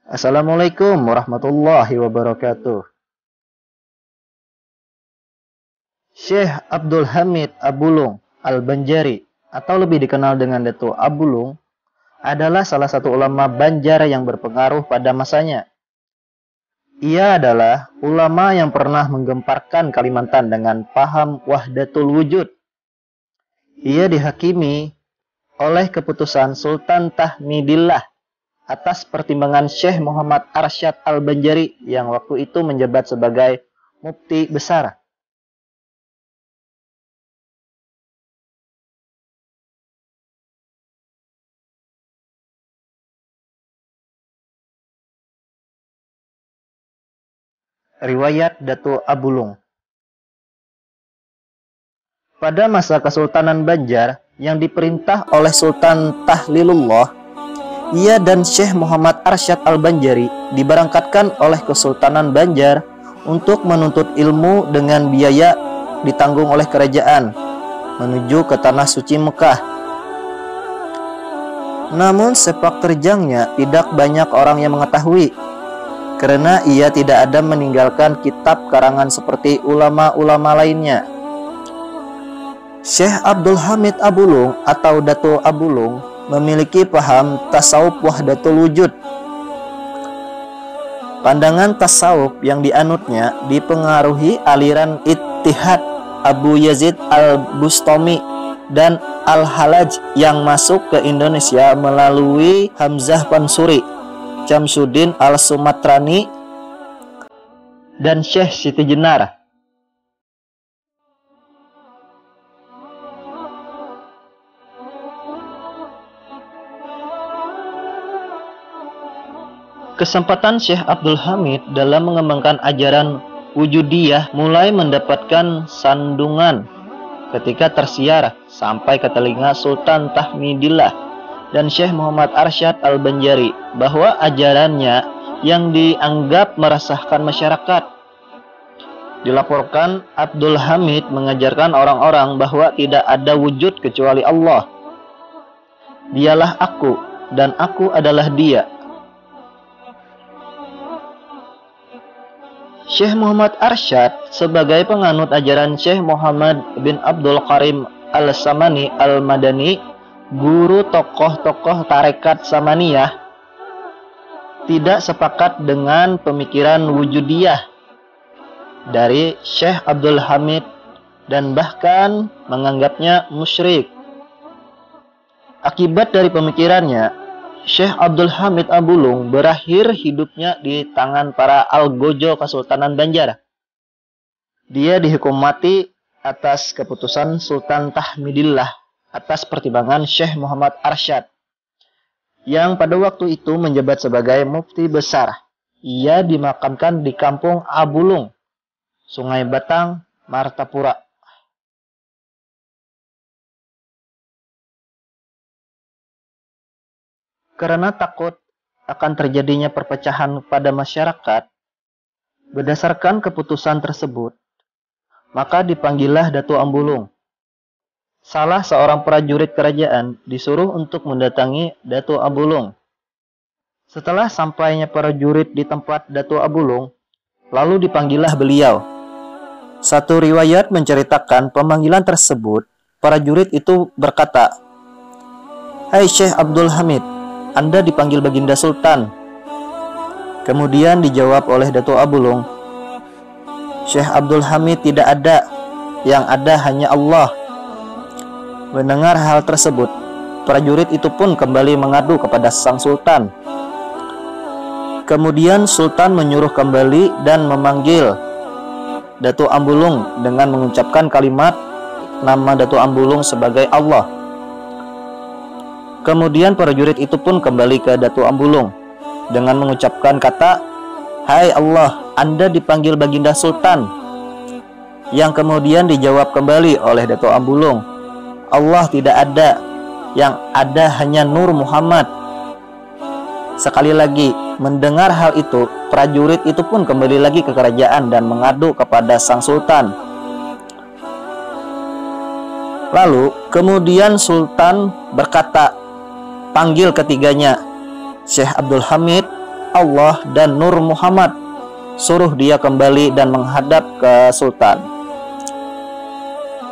Assalamualaikum warahmatullahi wabarakatuh. Syekh Abdul Hamid Abulung Al-Banjari atau lebih dikenal dengan Dato' Abulung adalah salah satu ulama Banjar yang berpengaruh pada masanya. Ia adalah ulama yang pernah menggemparkan Kalimantan dengan paham wahdatul wujud. Ia dihakimi oleh keputusan Sultan Tahmidillah atas pertimbangan Syekh Muhammad Arsyad Al-Banjari yang waktu itu menjabat sebagai mufti besar. Riwayat Dato' Abulung. Pada masa Kesultanan Banjar yang diperintah oleh Sultan Tahlilullah, ia dan Syekh Muhammad Arsyad Al-Banjari diberangkatkan oleh Kesultanan Banjar untuk menuntut ilmu dengan biaya ditanggung oleh kerajaan menuju ke tanah suci Mekah. Namun sepak terjangnya tidak banyak orang yang mengetahui, karena ia tidak ada meninggalkan kitab karangan seperti ulama-ulama lainnya. Syekh Abdul Hamid Abulung atau Dato' Abulung memiliki paham tasawuf wahdatul wujud. Pandangan tasawuf yang dianutnya dipengaruhi aliran Ittihad Abu Yazid Al-Bustami dan Al-Halaj yang masuk ke Indonesia melalui Hamzah Pansuri, Syamsuddin Al-Sumatrani, dan Syekh Siti Jenar. Kesempatan Syekh Abdul Hamid dalam mengembangkan ajaran wujudiyah mulai mendapatkan sandungan ketika tersiar sampai ke telinga Sultan Tahmidillah dan Syekh Muhammad Arsyad Al-Banjari bahwa ajarannya yang dianggap meresahkan masyarakat. Dilaporkan Abdul Hamid mengajarkan orang-orang bahwa tidak ada wujud kecuali Allah. Dialah aku dan aku adalah dia. Syekh Muhammad Arsyad sebagai penganut ajaran Syekh Muhammad bin Abdul Karim Al-Samani Al-Madani, guru tokoh-tokoh tarekat Samaniyah, tidak sepakat dengan pemikiran wujudiyah dari Syekh Abdul Hamid dan bahkan menganggapnya musyrik. Akibat dari pemikirannya, Syekh Abdul Hamid Abulung berakhir hidupnya di tangan para algojo Kesultanan Banjar. Dia dihukum mati atas keputusan Sultan Tahmidillah atas pertimbangan Syekh Muhammad Arsyad yang pada waktu itu menjabat sebagai mufti besar. Ia dimakamkan di kampung Abulung, Sungai Batang, Martapura. Karena takut akan terjadinya perpecahan pada masyarakat, berdasarkan keputusan tersebut, maka dipanggillah Dato' Abulung. Salah seorang prajurit kerajaan disuruh untuk mendatangi Dato' Abulung. Setelah sampainya prajurit di tempat Dato' Abulung, lalu dipanggillah beliau. Satu riwayat menceritakan pemanggilan tersebut, prajurit itu berkata, "Hai Syekh Abdul Hamid, Anda dipanggil Baginda Sultan." Kemudian dijawab oleh Dato' Abulung, "Syekh Abdul Hamid tidak ada, yang ada hanya Allah." Mendengar hal tersebut, prajurit itu pun kembali mengadu kepada sang sultan. Kemudian sultan menyuruh kembali dan memanggil Dato' Abulung dengan mengucapkan kalimat nama Dato' Abulung sebagai Allah. Kemudian prajurit itu pun kembali ke Dato' Abulung dengan mengucapkan kata, "Hai Allah, Anda dipanggil Baginda Sultan." Yang kemudian dijawab kembali oleh Dato' Abulung, "Allah tidak ada, yang ada hanya Nur Muhammad." Sekali lagi, mendengar hal itu, prajurit itu pun kembali lagi ke kerajaan dan mengadu kepada sang sultan. Lalu kemudian sultan berkata, "Panggil ketiganya." Syekh Abdul Hamid, Allah dan Nur Muhammad. Suruh dia kembali dan menghadap ke Sultan.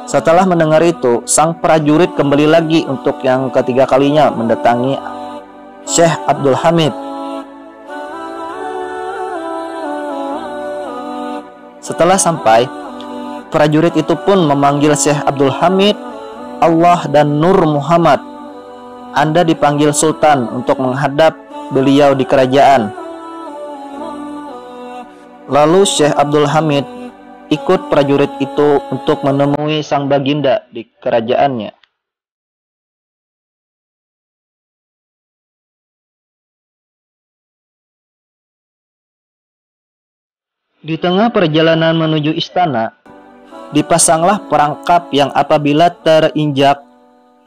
Setelah mendengar itu, sang prajurit kembali lagi untuk yang ketiga kalinya mendatangi Syekh Abdul Hamid. Setelah sampai, prajurit itu pun memanggil Syekh Abdul Hamid, Allah dan Nur Muhammad. Anda dipanggil Sultan untuk menghadap beliau di kerajaan. Lalu Syekh Abdul Hamid ikut prajurit itu untuk menemui sang baginda di kerajaannya. Di tengah perjalanan menuju istana, dipasanglah perangkap yang apabila terinjak,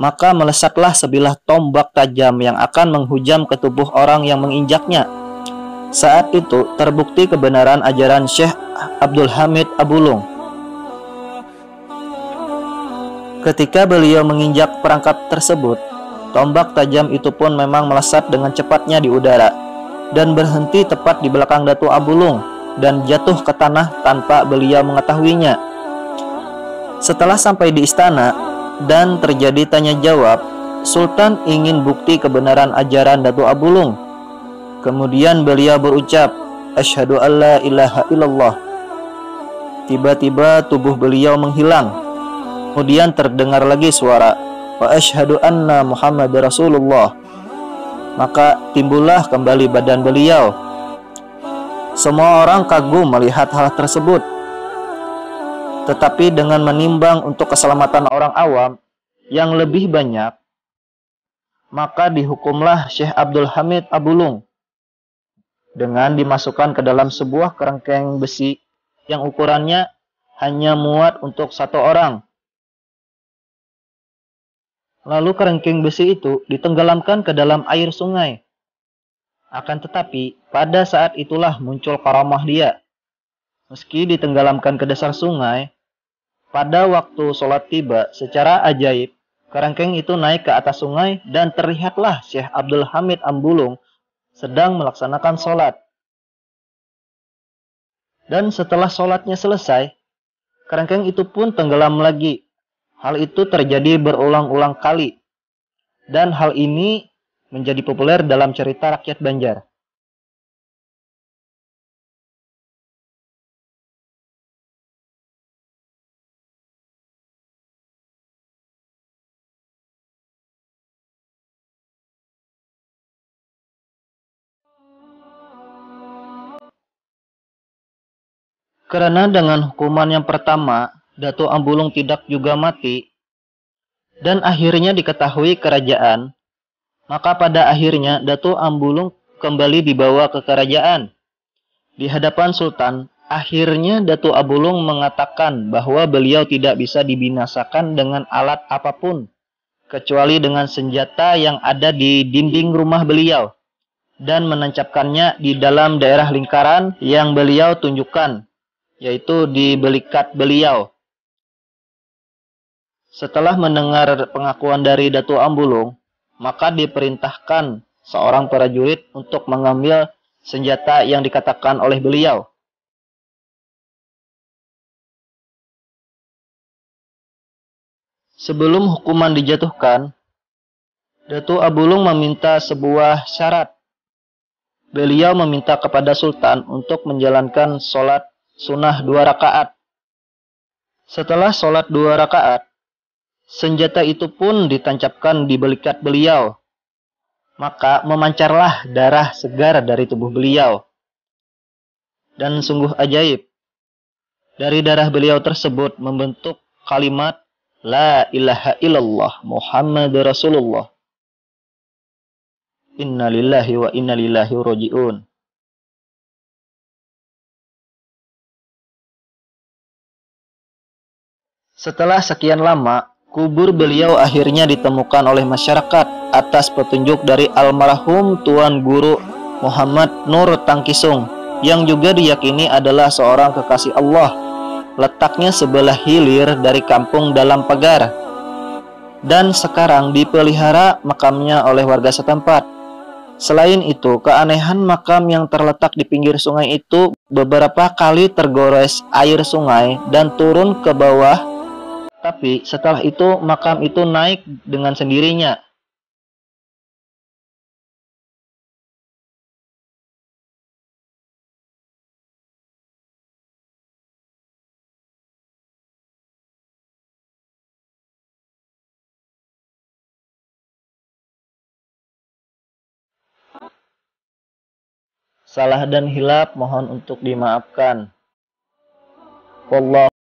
maka melesatlah sebilah tombak tajam yang akan menghujam ke tubuh orang yang menginjaknya. Saat itu terbukti kebenaran ajaran Syekh Abdul Hamid Abulung. Ketika beliau menginjak perangkap tersebut, tombak tajam itu pun memang melesat dengan cepatnya di udara dan berhenti tepat di belakang Datuk Abulung dan jatuh ke tanah tanpa beliau mengetahuinya. Setelah sampai di istana dan terjadi tanya jawab, Sultan ingin bukti kebenaran ajaran Datuk Abulung. Kemudian beliau berucap, "Asyhadu alla ilaha illallah." Tiba-tiba tubuh beliau menghilang. Kemudian terdengar lagi suara, "Wa asyhadu anna Muhammad Rasulullah." Maka timbullah kembali badan beliau. Semua orang kagum melihat hal tersebut. Tetapi dengan menimbang untuk keselamatan orang awam yang lebih banyak, maka dihukumlah Syekh Abdul Hamid Abulung dengan dimasukkan ke dalam sebuah kerangkeng besi yang ukurannya hanya muat untuk satu orang. Lalu kerangkeng besi itu ditenggelamkan ke dalam air sungai. Akan tetapi, pada saat itulah muncul karamah dia. Meski ditenggelamkan ke dasar sungai, pada waktu sholat tiba, secara ajaib, kerangkeng itu naik ke atas sungai dan terlihatlah Syekh Abdul Hamid Abulung sedang melaksanakan sholat. Dan setelah sholatnya selesai, kerangkeng itu pun tenggelam lagi. Hal itu terjadi berulang-ulang kali. Dan hal ini menjadi populer dalam cerita rakyat Banjar. Karena dengan hukuman yang pertama, Datuk Abulung tidak juga mati, dan akhirnya diketahui kerajaan, maka pada akhirnya Datuk Abulung kembali dibawa ke kerajaan. Di hadapan Sultan, akhirnya Datuk Abulung mengatakan bahwa beliau tidak bisa dibinasakan dengan alat apapun, kecuali dengan senjata yang ada di dinding rumah beliau, dan menancapkannya di dalam daerah lingkaran yang beliau tunjukkan, yaitu di belikat beliau. Setelah mendengar pengakuan dari Datuk Abulung, maka diperintahkan seorang prajurit untuk mengambil senjata yang dikatakan oleh beliau. Sebelum hukuman dijatuhkan, Datuk Abulung meminta sebuah syarat. Beliau meminta kepada Sultan untuk menjalankan sholat sunnah 2 rakaat. Setelah sholat 2 rakaat, senjata itu pun ditancapkan di belikat beliau. Maka memancarlah darah segar dari tubuh beliau. Dan sungguh ajaib, dari darah beliau tersebut membentuk kalimat La ilaha illallah Muhammad Rasulullah. Inna lillahi wa inna ilaihi raji'un. Setelah sekian lama, kubur beliau akhirnya ditemukan oleh masyarakat atas petunjuk dari almarhum Tuan Guru Muhammad Nur Tangkisung, yang juga diyakini adalah seorang kekasih Allah. Letaknya sebelah hilir dari kampung Dalam Pagar, dan sekarang dipelihara makamnya oleh warga setempat. Selain itu, keanehan makam yang terletak di pinggir sungai itu beberapa kali tergores air sungai dan turun ke bawah, tapi setelah itu makam itu naik dengan sendirinya. Salah dan hilaf mohon untuk dimaafkan. Wallahu